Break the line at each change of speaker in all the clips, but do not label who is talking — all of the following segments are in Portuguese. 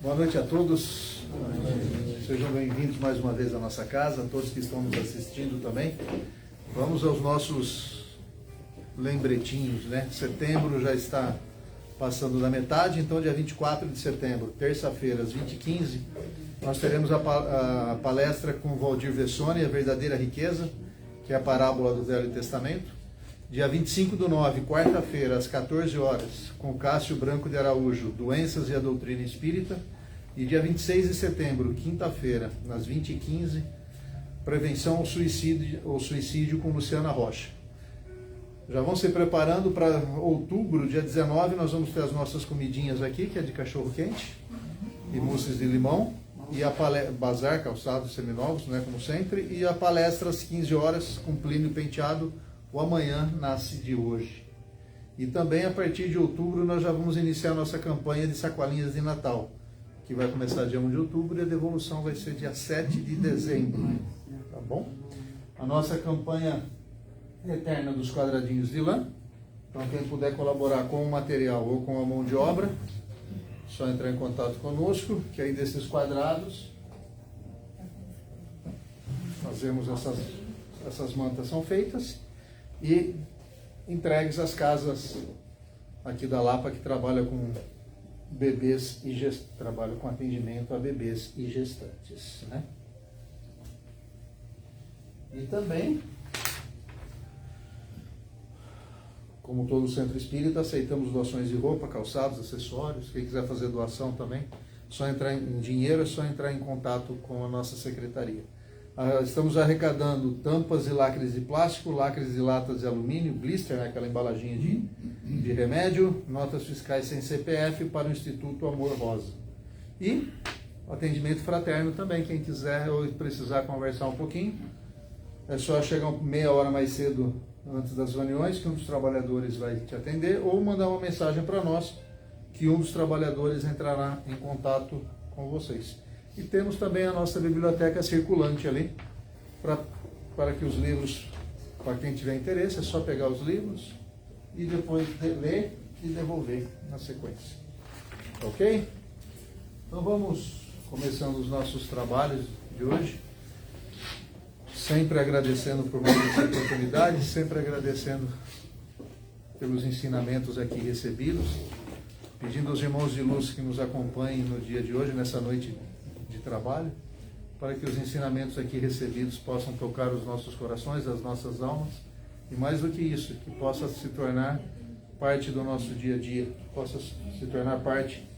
Boa noite a todos, sejam bem-vindos mais uma vez à nossa casa, a todos que estão nos assistindo também. Vamos aos nossos lembretinhos, né? Setembro já está passando da metade, então dia 24 de setembro, terça-feira, às 20h15, nós teremos a palestra com Valdir Vessone, A Verdadeira Riqueza, que é a parábola do Velho Testamento. Dia 25/9, quarta-feira, às 14 horas, com Cássio Branco de Araújo, Doenças e a Doutrina Espírita. E dia 26 de setembro, quinta-feira, às 20h15, Prevenção ao Suicídio com Luciana Rocha. Já vão se preparando para outubro, dia 19, nós vamos ter as nossas comidinhas aqui, que é de cachorro-quente e mousses de limão. E a bazar, calçados seminovos, né, como sempre. E a palestra às 15 horas, com Plínio Penteado, O Amanhã Nasce de Hoje. E também a partir de outubro nós já vamos iniciar a nossa campanha de sacolinhas de Natal, que vai começar dia 1 de outubro e a devolução vai ser dia 7 de dezembro. Tá bom? A nossa campanha eterna dos quadradinhos de lã. Então quem puder colaborar com o material ou com a mão de obra, só entrar em contato conosco, que aí desses quadrados fazemos essas mantas são feitas e entregues às casas aqui da Lapa que trabalha com bebês e trabalha com atendimento a bebês e gestantes, né? E também, como todo centro espírita, aceitamos doações de roupa, calçados, acessórios. Quem quiser fazer doação também, só entrar em dinheiro, é só entrar em contato com a nossa secretaria. Estamos arrecadando tampas e lacres de plástico, lacres de latas de alumínio, blister, né, aquela embalaginha de remédio, notas fiscais sem CPF para o Instituto Amor Rosa. E atendimento fraterno também, quem quiser ou precisar conversar um pouquinho, é só chegar meia hora mais cedo antes das reuniões, que um dos trabalhadores vai te atender, ou mandar uma mensagem para nós, que um dos trabalhadores entrará em contato com vocês. E temos também a nossa biblioteca circulante ali, para que os livros, para quem tiver interesse, é só pegar os livros e depois ler e devolver na sequência. Ok? Então vamos começando os nossos trabalhos de hoje. Sempre agradecendo por mais essa oportunidade, sempre agradecendo pelos ensinamentos aqui recebidos, pedindo aos irmãos de luz que nos acompanhem no dia de hoje, nessa noite de trabalho, para que os ensinamentos aqui recebidos possam tocar os nossos corações, as nossas almas, e mais do que isso, que possa se tornar parte do nosso dia a dia, que possa se tornar parte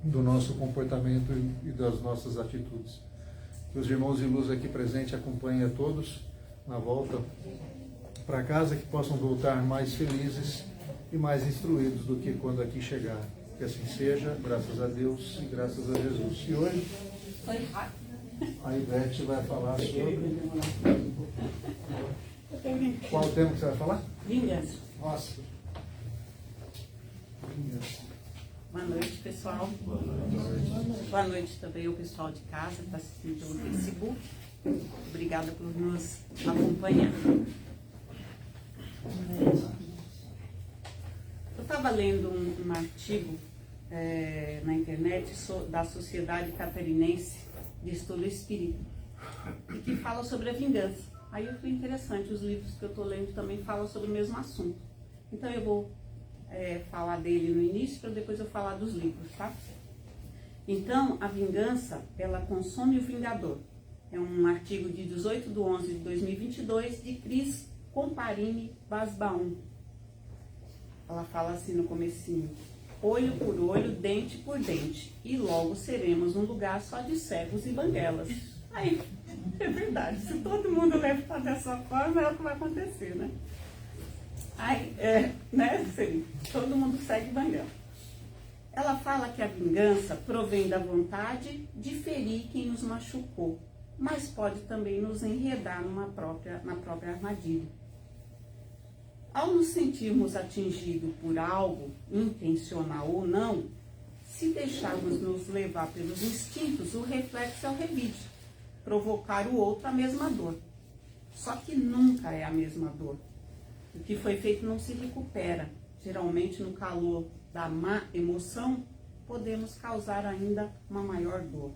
do nosso comportamento e das nossas atitudes. Que os irmãos de luz aqui presentes acompanhem a todos na volta para casa, que possam voltar mais felizes e mais instruídos do que quando aqui chegaram. Que assim seja, graças a Deus e graças a Jesus. E hoje a Ivete vai falar sobre... Qual o tema que você vai falar?
Vingança.
Nossa. Vingança.
Boa noite, pessoal. Boa noite também ao pessoal de casa que está assistindo pelo Facebook. Obrigada por nos acompanhar. Eu estava lendo um artigo na internet da Sociedade Catarinense de Estudo Espírita, e que fala sobre a vingança. Aí foi interessante, os livros que eu estou lendo também falam sobre o mesmo assunto. Então eu vou falar dele no início, para depois eu falar dos livros, tá? Então, a vingança, ela consome o vingador. É um artigo de 18/11/2022, de Cris Comparini Basbaum. Ela fala assim no comecinho: olho por olho, dente por dente, e logo seremos um lugar só de cegos e banguelas. Aí, é verdade, se todo mundo levar dessa forma, é o que vai acontecer, né? Aí, né, sim, todo mundo segue banguela. Ela fala que a vingança provém da vontade de ferir quem nos machucou, mas pode também nos enredar na própria armadilha. Ao nos sentirmos atingidos por algo, intencional ou não, se deixarmos nos levar pelos instintos, o reflexo é o revide, provocar o outro a mesma dor. Só que nunca é a mesma dor. O que foi feito não se recupera, geralmente no calor da má emoção, podemos causar ainda uma maior dor.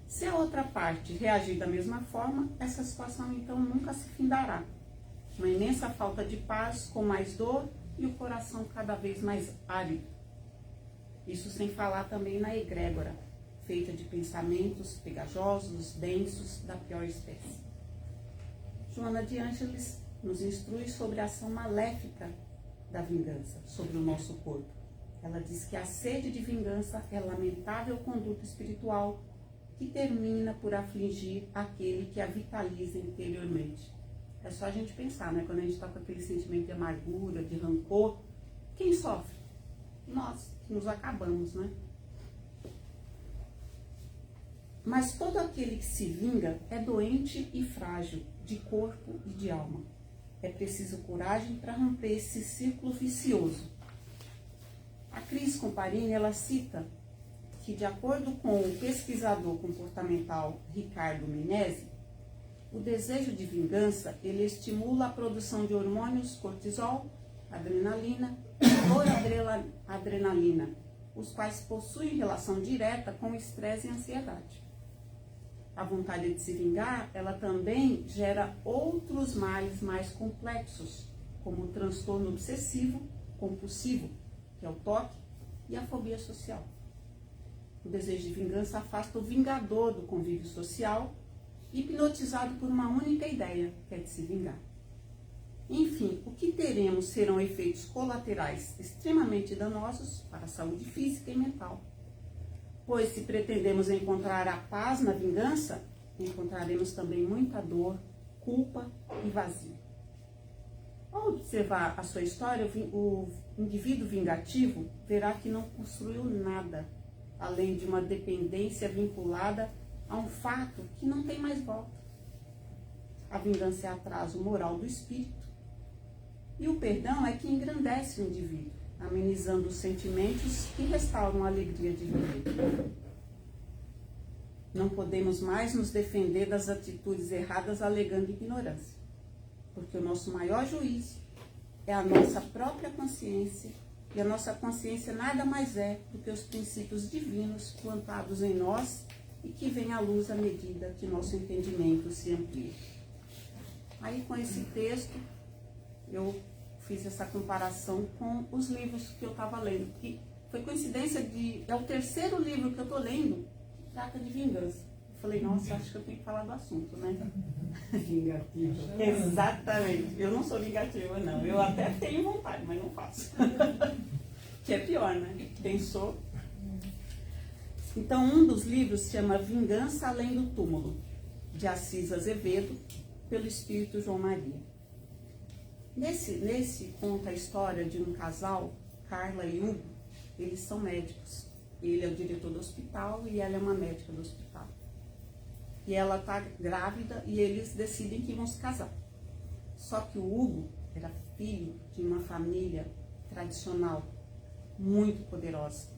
Se a outra parte reagir da mesma forma, essa situação então nunca se findará. Uma imensa falta de paz, com mais dor e o coração cada vez mais árido. Isso sem falar também na egrégora, feita de pensamentos pegajosos, densos, da pior espécie. Joana de Ângeles nos instrui sobre a ação maléfica da vingança sobre o nosso corpo. Ela diz que a sede de vingança é lamentável conduta espiritual que termina por afligir aquele que a vitaliza interiormente. É só a gente pensar, né? Quando a gente está com aquele sentimento de amargura, de rancor, quem sofre? Nós, que nos acabamos, né? Mas todo aquele que se vinga é doente e frágil, de corpo e de alma. É preciso coragem para romper esse círculo vicioso. A Cris Comparini, ela cita que, de acordo com o pesquisador comportamental Ricardo Menezes, o desejo de vingança, ele estimula a produção de hormônios cortisol, adrenalina e noradrenalina, os quais possuem relação direta com o estresse e ansiedade. A vontade de se vingar, ela também gera outros males mais complexos, como o transtorno obsessivo compulsivo, que é o toque, e a fobia social. O desejo de vingança afasta o vingador do convívio social, hipnotizado por uma única ideia, que é de se vingar. Enfim, o que teremos serão efeitos colaterais extremamente danosos para a saúde física e mental. Pois se pretendemos encontrar a paz na vingança, encontraremos também muita dor, culpa e vazio. Ao observar a sua história, o indivíduo vingativo verá que não construiu nada, além de uma dependência vinculada a um fato que não tem mais volta. A vingança é atraso moral do espírito, e o perdão é que engrandece o indivíduo, amenizando os sentimentos que restauram a alegria de viver. Não podemos mais nos defender das atitudes erradas alegando ignorância, porque o nosso maior juízo é a nossa própria consciência, e a nossa consciência nada mais é do que os princípios divinos plantados em nós e que vem à luz à medida que nosso entendimento se amplia. Aí, com esse texto, eu fiz essa comparação com os livros que eu estava lendo, que foi coincidência é o terceiro livro que eu estou lendo que trata de vingança. Eu falei, nossa, acho que eu tenho que falar do assunto, né?
Vingativa.
Exatamente. Eu não sou vingativa, não. Eu até tenho vontade, mas não faço. Que é pior, né? Pensou. Então, um dos livros se chama Vingança Além do Túmulo, de Assis Azevedo, pelo espírito João Maria. Nesse conta a história de um casal, Carla e Hugo. Eles são médicos. Ele é o diretor do hospital e ela é uma médica do hospital. E ela está grávida e eles decidem que vão se casar. Só que o Hugo era filho de uma família tradicional, muito poderosa.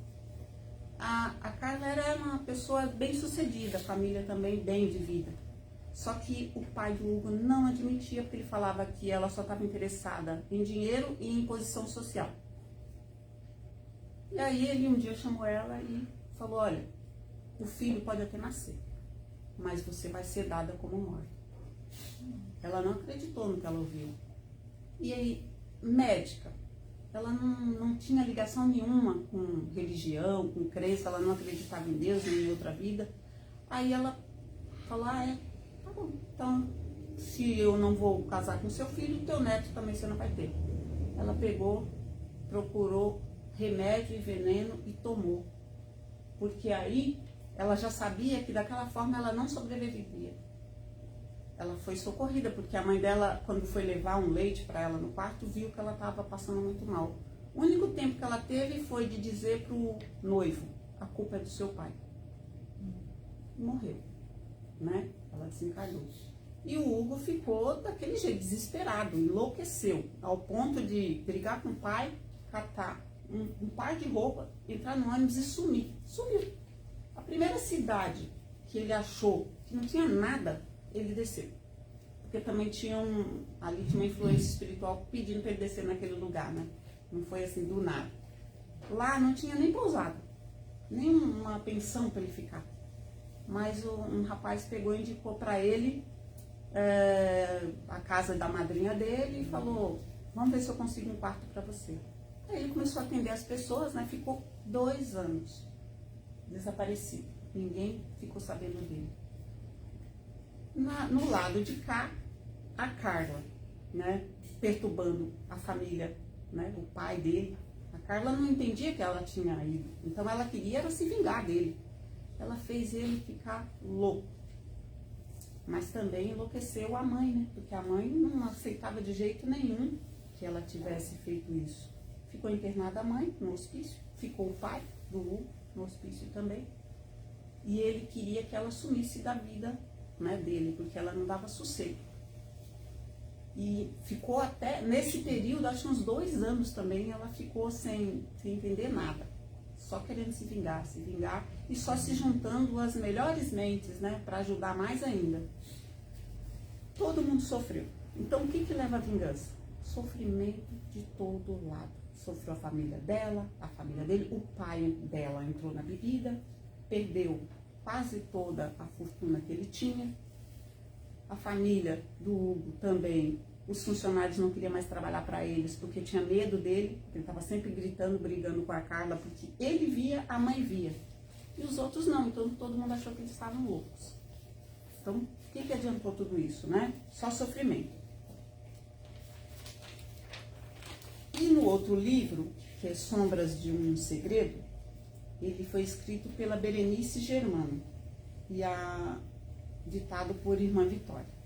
A Carla era uma pessoa bem sucedida, a família também bem de vida. Só que o pai do Hugo não admitia, porque ele falava que ela só estava interessada em dinheiro e em posição social. E aí ele um dia chamou ela e falou, olha, o filho pode até nascer, mas você vai ser dada como morta. Ela não acreditou no que ela ouviu. E aí, médica, ela não tinha ligação nenhuma com religião, com crença, ela não acreditava em Deus, nem em outra vida. Aí ela falou, tá bom, então se eu não vou casar com seu filho, teu neto também você não vai ter. Ela pegou, procurou remédio e veneno e tomou. Porque aí ela já sabia que daquela forma ela não sobreviveria. Ela foi socorrida, porque a mãe dela, quando foi levar um leite para ela no quarto, viu que ela estava passando muito mal. O único tempo que ela teve foi de dizer para o noivo, a culpa é do seu pai. E morreu, né? Ela desencarnou. E o Hugo ficou daquele jeito, desesperado, enlouqueceu, ao ponto de brigar com o pai, catar um par de roupa, entrar no ônibus e sumir. Sumiu. A primeira cidade que ele achou que não tinha nada, ele desceu. Porque também ali tinha uma influência espiritual pedindo para ele descer naquele lugar, né? Não foi assim do nada. Lá não tinha nem pousada. nem uma pensão para ele ficar. Mas um rapaz pegou e indicou para ele a casa da madrinha dele e falou, vamos ver se eu consigo um quarto para você. Aí ele começou a atender as pessoas, né? Ficou 2 anos desaparecido. Ninguém ficou sabendo dele. No lado de cá, a Carla, né? Perturbando a família, né? O pai dele. A Carla não entendia que ela tinha ido. Então ela queria era se vingar dele. Ela fez ele ficar louco. Mas também enlouqueceu a mãe, né? Porque a mãe não aceitava de jeito nenhum que ela tivesse feito isso. Ficou internada a mãe no hospício, ficou o pai do Hugo no hospício também. E ele queria que ela sumisse da vida, né, dele, porque ela não dava sossego. E ficou até, nesse período, acho que uns 2 anos também, ela ficou sem entender nada. Só querendo se vingar e só se juntando as melhores mentes, né, para ajudar mais ainda. Todo mundo sofreu. Então, o que leva à vingança? Sofrimento de todo lado. Sofreu a família dela, a família dele, o pai dela entrou na bebida, perdeu quase toda a fortuna que ele tinha. A família do Hugo também, os funcionários não queriam mais trabalhar para eles porque tinha medo dele, ele estava sempre gritando, brigando com a Carla, porque ele via, a mãe via. E os outros não, então todo mundo achou que eles estavam loucos. Então, o que adiantou tudo isso, né? Só sofrimento. E no outro livro, que é Sombras de um Segredo, ele foi escrito pela Berenice Germano e ditado por Irmã Vitória.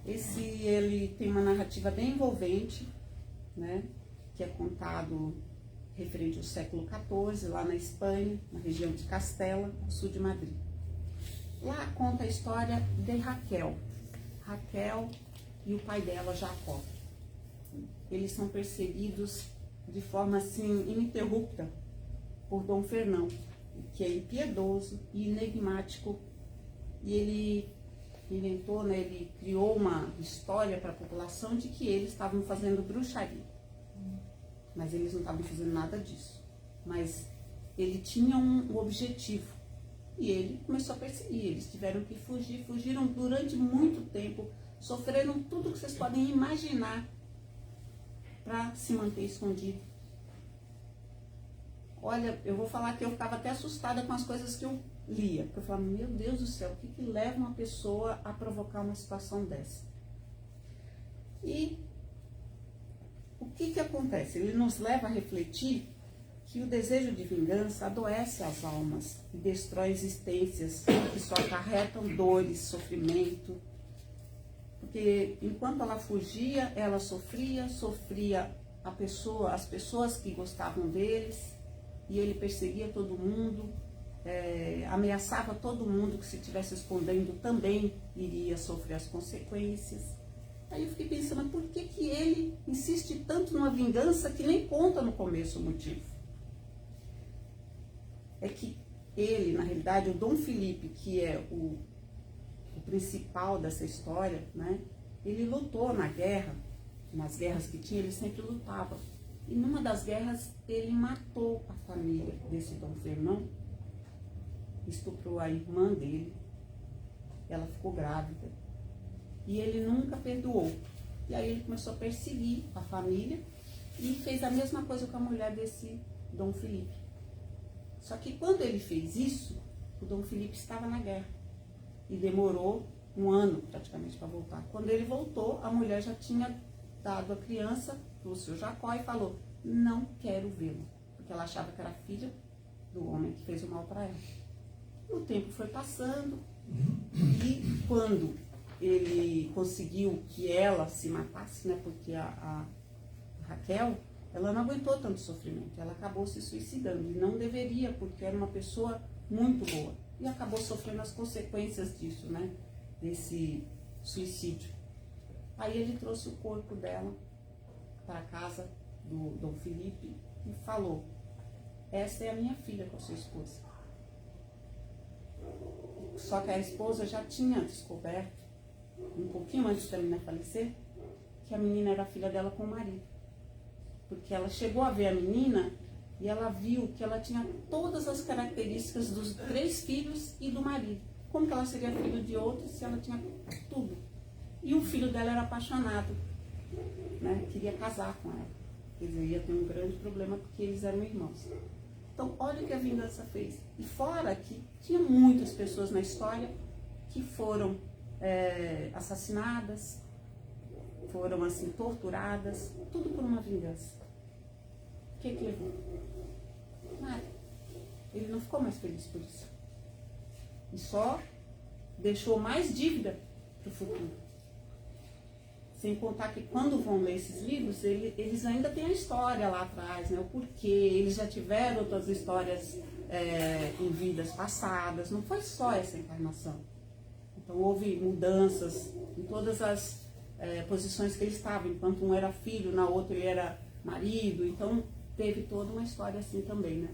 Ele tem uma narrativa bem envolvente, né, que é contado referente ao século XIV, lá na Espanha, na região de Castela, no sul de Madrid. Lá conta a história de Raquel e o pai dela, Jacó. Eles são perseguidos de forma assim ininterrupta por Dom Fernão, que é impiedoso e enigmático, e ele inventou, né, ele criou uma história para a população de que eles estavam fazendo bruxaria, mas eles não estavam fazendo nada disso, mas ele tinha um objetivo e ele começou a perseguir. Eles tiveram que fugir, fugiram durante muito tempo, sofreram tudo que vocês podem imaginar para se manter escondido. Olha, eu vou falar que eu ficava até assustada com as coisas que eu lia, porque eu falava, meu Deus do céu, o que leva uma pessoa a provocar uma situação dessa? E o que acontece? Ele nos leva a refletir que o desejo de vingança adoece as almas e destrói existências que só acarretam dores, sofrimento. Porque enquanto ela fugia, ela sofria as pessoas que gostavam deles, e ele perseguia todo mundo, ameaçava todo mundo que se estivesse escondendo também iria sofrer as consequências. Aí eu fiquei pensando, por que ele insiste tanto numa vingança que nem conta no começo o motivo? É que ele, na realidade, o Dom Felipe, que é o principal dessa história, né? Ele lutou na guerra, nas guerras que tinha, ele sempre lutava. E numa das guerras, ele matou a família desse Dom Fernão, estuprou a irmã dele, ela ficou grávida, e ele nunca perdoou. E aí ele começou a perseguir a família e fez a mesma coisa com a mulher desse Dom Felipe. Só que quando ele fez isso, o Dom Felipe estava na guerra e demorou 1 ano praticamente para voltar. Quando ele voltou, a mulher já tinha dado a criança para o seu Jacó e falou, não quero vê-lo, porque ela achava que era filha do homem que fez o mal para ela. O tempo foi passando e quando ele conseguiu que ela se matasse, né, porque a Raquel, ela não aguentou tanto sofrimento, ela acabou se suicidando, e não deveria, porque era uma pessoa muito boa, e acabou sofrendo as consequências disso, né, desse suicídio. Aí ele trouxe o corpo dela para a casa do Dom Felipe e falou, essa é a minha filha com a sua esposa. Só que a esposa já tinha descoberto, um pouquinho antes da menina falecer, que a menina era filha dela com o marido. Porque ela chegou a ver a menina E ela viu que ela tinha todas as características dos 3 filhos e do marido. Como que ela seria filho de outro se ela tinha tudo? E o filho dela era apaixonado, né? Queria casar com ela. Quer dizer, ia ter um grande problema porque eles eram irmãos. Então, olha o que a vingança fez. E fora que tinha muitas pessoas na história que foram assassinadas, foram assim torturadas, tudo por uma vingança. O que levou? Nada. Ele não ficou mais feliz por isso. E só deixou mais dívida para o futuro. Sem contar que quando vão ler esses livros, eles ainda têm a história lá atrás, né? O porquê, eles já tiveram outras histórias em vidas passadas, não foi só essa encarnação. Então houve mudanças em todas as posições que ele estava, enquanto um era filho, na outra ele era marido, então teve toda uma história assim também, né?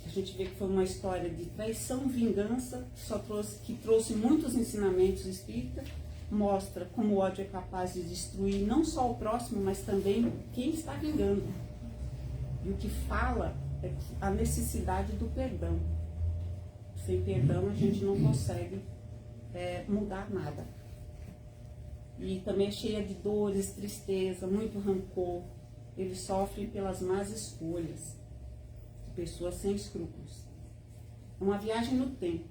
A gente vê que foi uma história de traição, vingança, que trouxe muitos ensinamentos espíritas, mostra como o ódio é capaz de destruir não só o próximo, mas também quem está vingando. E o que fala é a necessidade do perdão. Sem perdão a gente não consegue mudar nada. E também é cheia de dores, tristeza, muito rancor. Eles sofrem pelas más escolhas. Pessoas sem escrúpulos. É uma viagem no tempo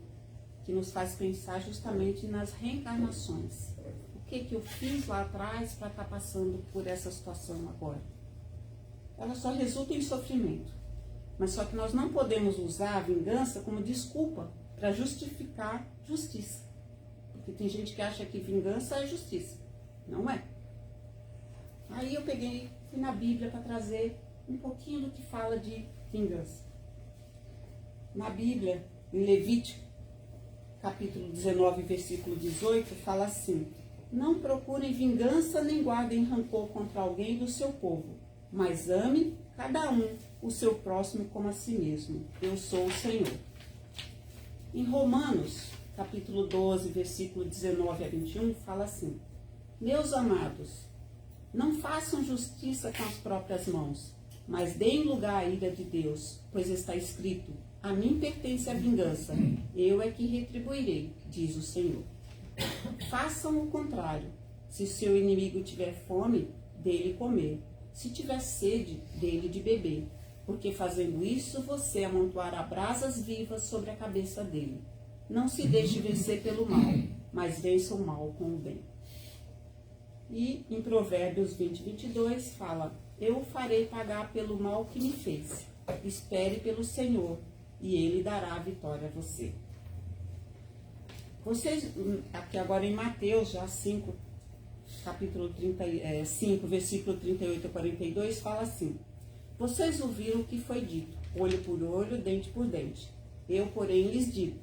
que nos faz pensar justamente nas reencarnações. O que eu fiz lá atrás para estar passando por essa situação agora? Ela só resulta em sofrimento. Mas só que nós não podemos usar a vingança como desculpa para justificar justiça. Porque tem gente que acha que vingança é justiça. Não é. Aí eu fui na Bíblia para trazer um pouquinho do que fala de vingança. Na Bíblia, em Levítico, capítulo 19, versículo 18, fala assim: não procurem vingança nem guardem rancor contra alguém do seu povo, mas ame cada um o seu próximo como a si mesmo. Eu sou o Senhor. Em Romanos, capítulo 12, versículo 19 a 21, fala assim: meus amados, não façam justiça com as próprias mãos, mas deem lugar à ira de Deus, pois está escrito: a mim pertence a vingança, eu é que retribuirei, diz o Senhor. Façam o contrário. Se seu inimigo tiver fome, dê-lhe comer. Se tiver sede, dê-lhe de beber. Porque fazendo isso, você amontoará brasas vivas sobre a cabeça dele. Não se deixe vencer pelo mal, mas vença o mal com o bem. E em Provérbios 20, 22 fala: eu o farei pagar pelo mal que me fez. Espere pelo Senhor, e Ele dará a vitória a você. Vocês, aqui agora em Mateus, já 5, capítulo 5, versículo 38 a 42, fala assim: vocês ouviram o que foi dito, olho por olho, dente por dente. Eu, porém, lhes digo: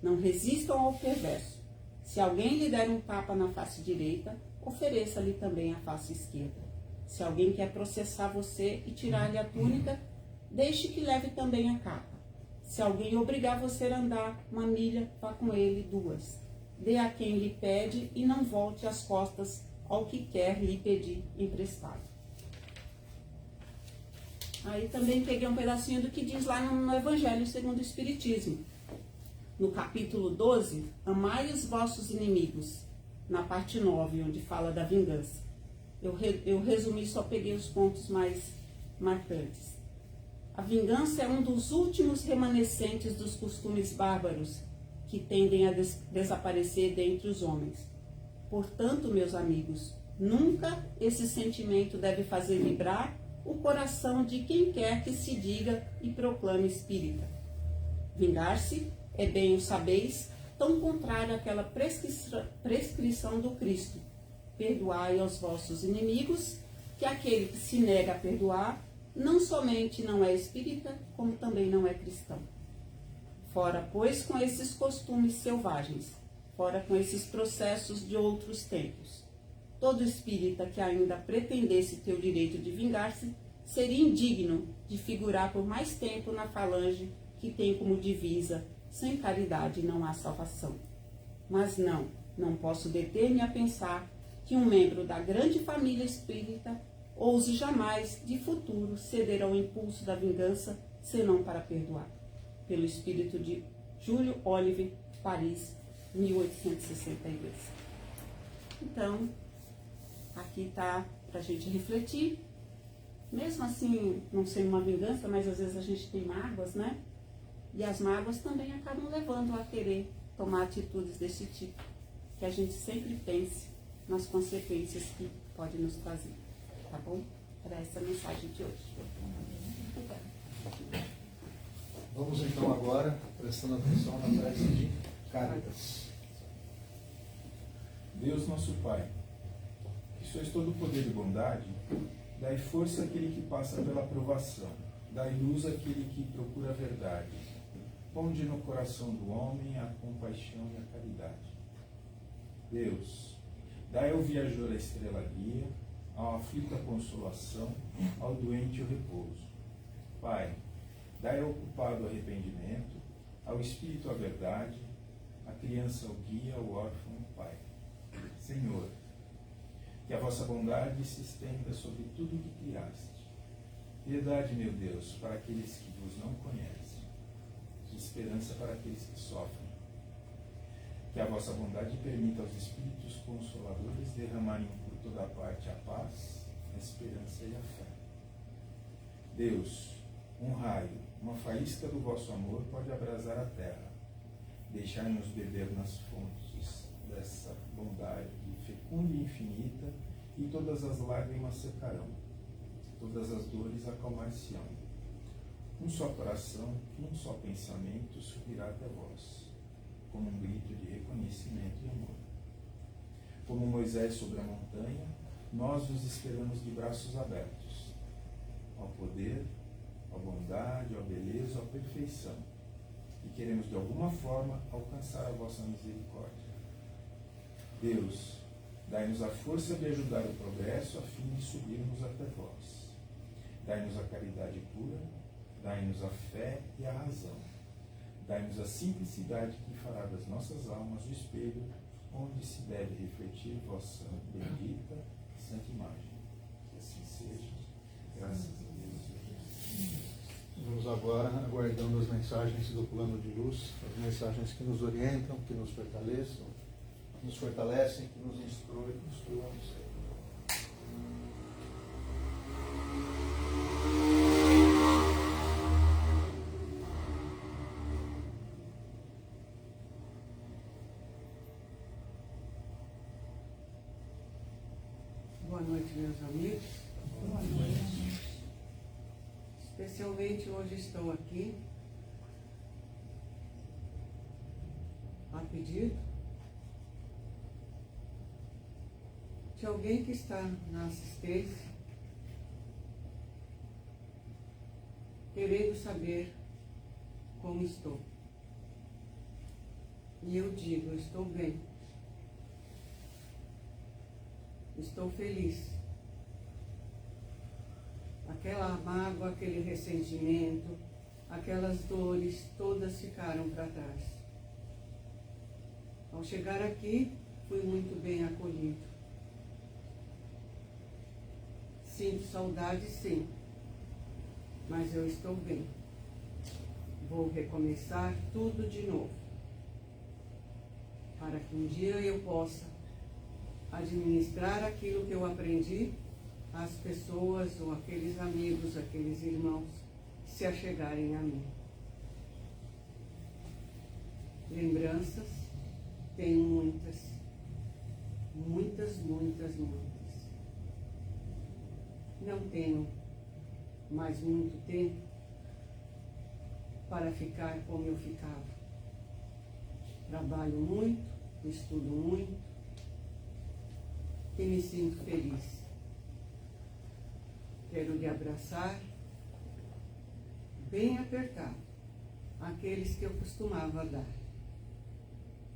não resistam ao perverso. Se alguém lhe der um tapa na face direita, ofereça-lhe também a face esquerda. Se alguém quer processar você e tirar-lhe a túnica, deixe que leve também a capa. Se alguém obrigar você a andar 1 milha, vá com ele 2. Dê a quem lhe pede e não volte as costas ao que quer lhe pedir emprestado. Aí também peguei um pedacinho do que diz lá no Evangelho segundo o Espiritismo. No capítulo 12, amai os vossos inimigos. Na parte 9, onde fala da vingança. Eu resumi, só peguei os pontos mais marcantes. A vingança é um dos últimos remanescentes dos costumes bárbaros que tendem a desaparecer dentre os homens. Portanto, meus amigos, nunca esse sentimento deve fazer vibrar o coração de quem quer que se diga e proclame espírita. Vingar-se é, bem o sabeis, tão contrário àquela prescrição do Cristo: perdoai aos vossos inimigos, que aquele que se nega a perdoar não somente não é espírita, como também não é cristão. Fora, pois, com esses costumes selvagens, fora com esses processos de outros tempos. Todo espírita que ainda pretendesse ter o direito de vingar-se seria indigno de figurar por mais tempo na falange que tem como divisa: sem caridade não há salvação. Mas não posso deter-me a pensar que um membro da grande família espírita ouse jamais, de futuro, ceder ao impulso da vingança, senão para perdoar. Pelo espírito de Júlio Olive, Paris, 1862. Então, aqui está para a gente refletir. Mesmo assim, não sendo uma vingança, mas às vezes a gente tem mágoas, né? E as mágoas também acabam levando a querer tomar atitudes desse tipo. Que a gente sempre pense nas consequências que pode nos trazer. Tá bom? Era essa a mensagem de hoje.
Vamos então agora, prestando atenção na prece de Cáritas.
Deus nosso Pai, que sois todo poder e bondade, dai força àquele que passa pela provação, dai luz àquele que procura a verdade. Ponde no coração do homem a compaixão e a caridade. Deus, dai ao viajor a estrela guia, ao aflito a consolação, ao doente o repouso. Pai, dai ao culpado o arrependimento, ao espírito a verdade, à criança o guia, ao órfão o Pai. Senhor, que a vossa bondade se estenda sobre tudo o que criaste. Piedade, meu Deus, para aqueles que vos não conhecem, e esperança para aqueles que sofrem. Que a vossa bondade permita aos Espíritos Consoladores derramarem por toda parte a paz, a esperança e a fé. Deus, um raio, uma faísca do vosso amor pode abrasar a terra. Deixai-nos beber nas fontes dessa bondade fecunda e infinita, e todas as lágrimas secarão, todas as dores acalmar-se-ão. Um só coração, um só pensamento subirá até vós, como um grito de reconhecimento e amor. Como Moisés sobre a montanha, nós vos esperamos de braços abertos, ao poder, à bondade, à beleza, à perfeição, e queremos de alguma forma alcançar a vossa misericórdia. Deus, dai-nos a força de ajudar o progresso a fim de subirmos até vós. Dai-nos a caridade pura, dai-nos a fé e a razão. Dai-nos a simplicidade que fará das nossas almas o espelho onde se deve refletir vossa bendita e santa imagem. Que assim seja. Graças a Deus.
Vamos agora aguardando as mensagens do plano de luz, as mensagens que nos orientam, que nos fortalecem, que nos instruam.
Boa noite, meus amigos.
Boa noite.
Especialmente hoje estou aqui a pedido de alguém que está na assistência, querendo saber como estou. E eu digo, estou bem. Estou feliz. Aquela mágoa, aquele ressentimento, aquelas dores, todas ficaram para trás. Ao chegar aqui, fui muito bem acolhido. Sinto saudade, sim, mas eu estou bem. Vou recomeçar tudo de novo, para que um dia eu possa administrar aquilo que eu aprendi às pessoas ou aqueles amigos, aqueles irmãos que se achegarem a mim. Lembranças, tenho muitas, muitas, muitas, muitas. Não tenho mais muito tempo para ficar como eu ficava. Trabalho muito, estudo muito e me sinto feliz. Quero lhe abraçar bem apertado, aqueles que eu costumava dar.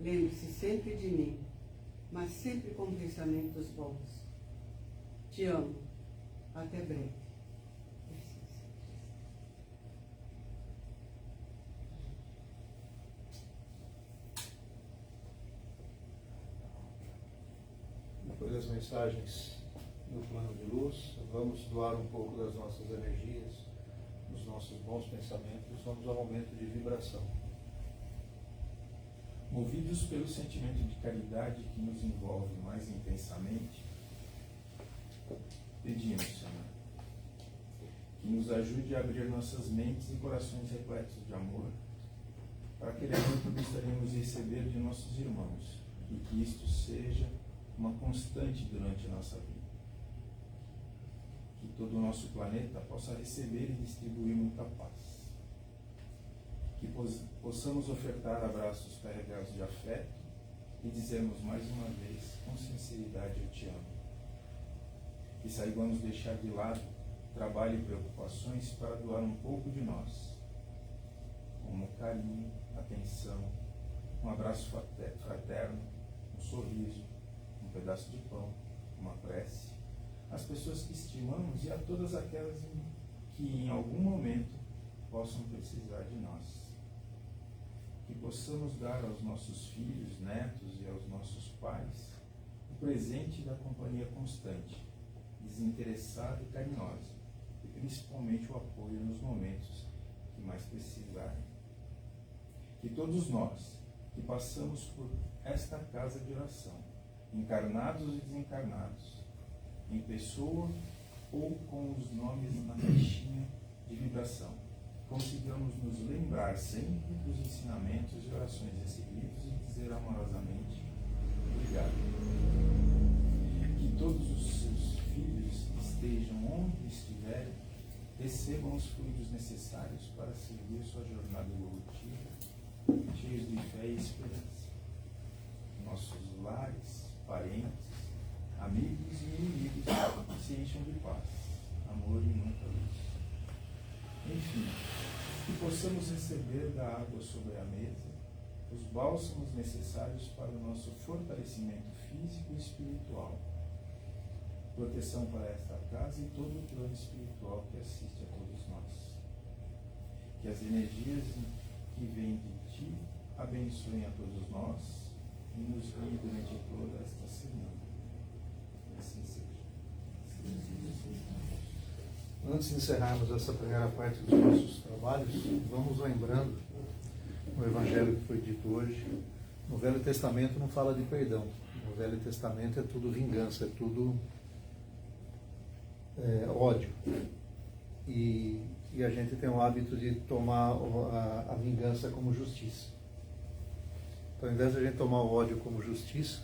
Lembre-se sempre de mim, mas sempre com pensamentos bons. Te amo. Até breve.
Depois sobre as mensagens do plano de luz, vamos doar um pouco das nossas energias, dos nossos bons pensamentos, vamos ao momento de vibração.
Movidos pelo sentimento de caridade que nos envolve mais intensamente, pedimos, Senhor, que nos ajude a abrir nossas mentes e corações repletos de amor, para aquele amor que gostaríamos de receber de nossos irmãos, e que isto seja uma constante durante a nossa vida. Que todo o nosso planeta possa receber e distribuir muita paz. Que possamos ofertar abraços carregados de afeto e dizermos mais uma vez, com sinceridade, eu te amo. Que saibamos deixar de lado trabalho e preocupações para doar um pouco de nós, como carinho, atenção, um abraço fraterno, um sorriso, um pedaço de pão, uma prece, às pessoas que estimamos e a todas aquelas que em algum momento possam precisar de nós. Que possamos dar aos nossos filhos, netos e aos nossos pais o presente da companhia constante, desinteressada e carinhosa, e principalmente o apoio nos momentos que mais precisarem. Que todos nós que passamos por esta casa de oração, encarnados e desencarnados, em pessoa ou com os nomes na caixinha de vibração, consigamos nos lembrar sempre dos ensinamentos e orações recebidos e dizer amorosamente, obrigado. Que todos os seus filhos estejam onde estiverem, recebam os fluidos necessários para seguir sua jornada evolutiva, cheios de fé e esperança. Nossos lares, parentes, amigos e inimigos se enchem de paz, amor e muita luz. Enfim, que possamos receber da água sobre a mesa os bálsamos necessários para o nosso fortalecimento físico e espiritual, proteção para esta casa e todo o plano espiritual que assiste a todos nós. Que as energias que vêm de Ti abençoem a todos nós e nos guiem durante toda esta semana. E assim seja.
Antes de encerrarmos essa primeira parte dos nossos trabalhos, vamos lembrando o Evangelho que foi dito hoje. No Velho Testamento não fala de perdão. No Velho Testamento é tudo vingança, é tudo ódio. E a gente tem o hábito de tomar a vingança como justiça. Então, ao invés de a gente tomar o ódio como justiça,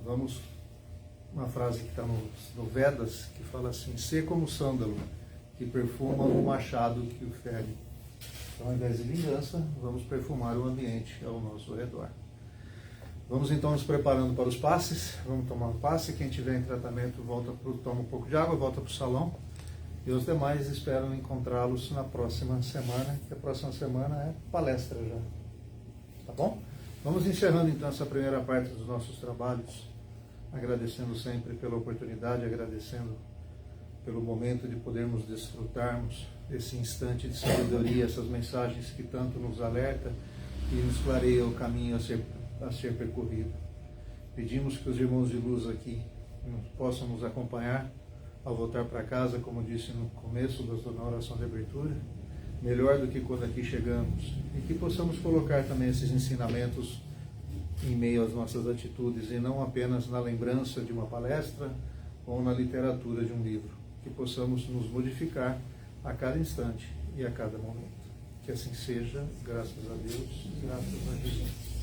vamos... Uma frase que está no Vedas, que fala assim, ser como o sândalo, que perfuma o machado que o fere. Então, ao invés de vingança, vamos perfumar o ambiente ao nosso redor. Vamos então nos preparando para os passes, vamos tomar um passe, quem tiver em tratamento toma um pouco de água, volta para o salão, e os demais esperam encontrá-los na próxima semana, que a próxima semana é palestra já. Tá bom? Vamos encerrando então essa primeira parte dos nossos trabalhos, agradecendo sempre pela oportunidade, agradecendo pelo momento de podermos desfrutarmos esse instante de sabedoria, essas mensagens que tanto nos alerta e nos clareia o caminho a ser percorrido. Pedimos que os irmãos de luz aqui possam nos acompanhar ao voltar para casa, como disse no começo da oração de abertura, melhor do que quando aqui chegamos, e que possamos colocar também esses ensinamentos em meio às nossas atitudes e não apenas na lembrança de uma palestra ou na literatura de um livro, que possamos nos modificar a cada instante e a cada momento. Que assim seja, graças a Deus, graças a Jesus.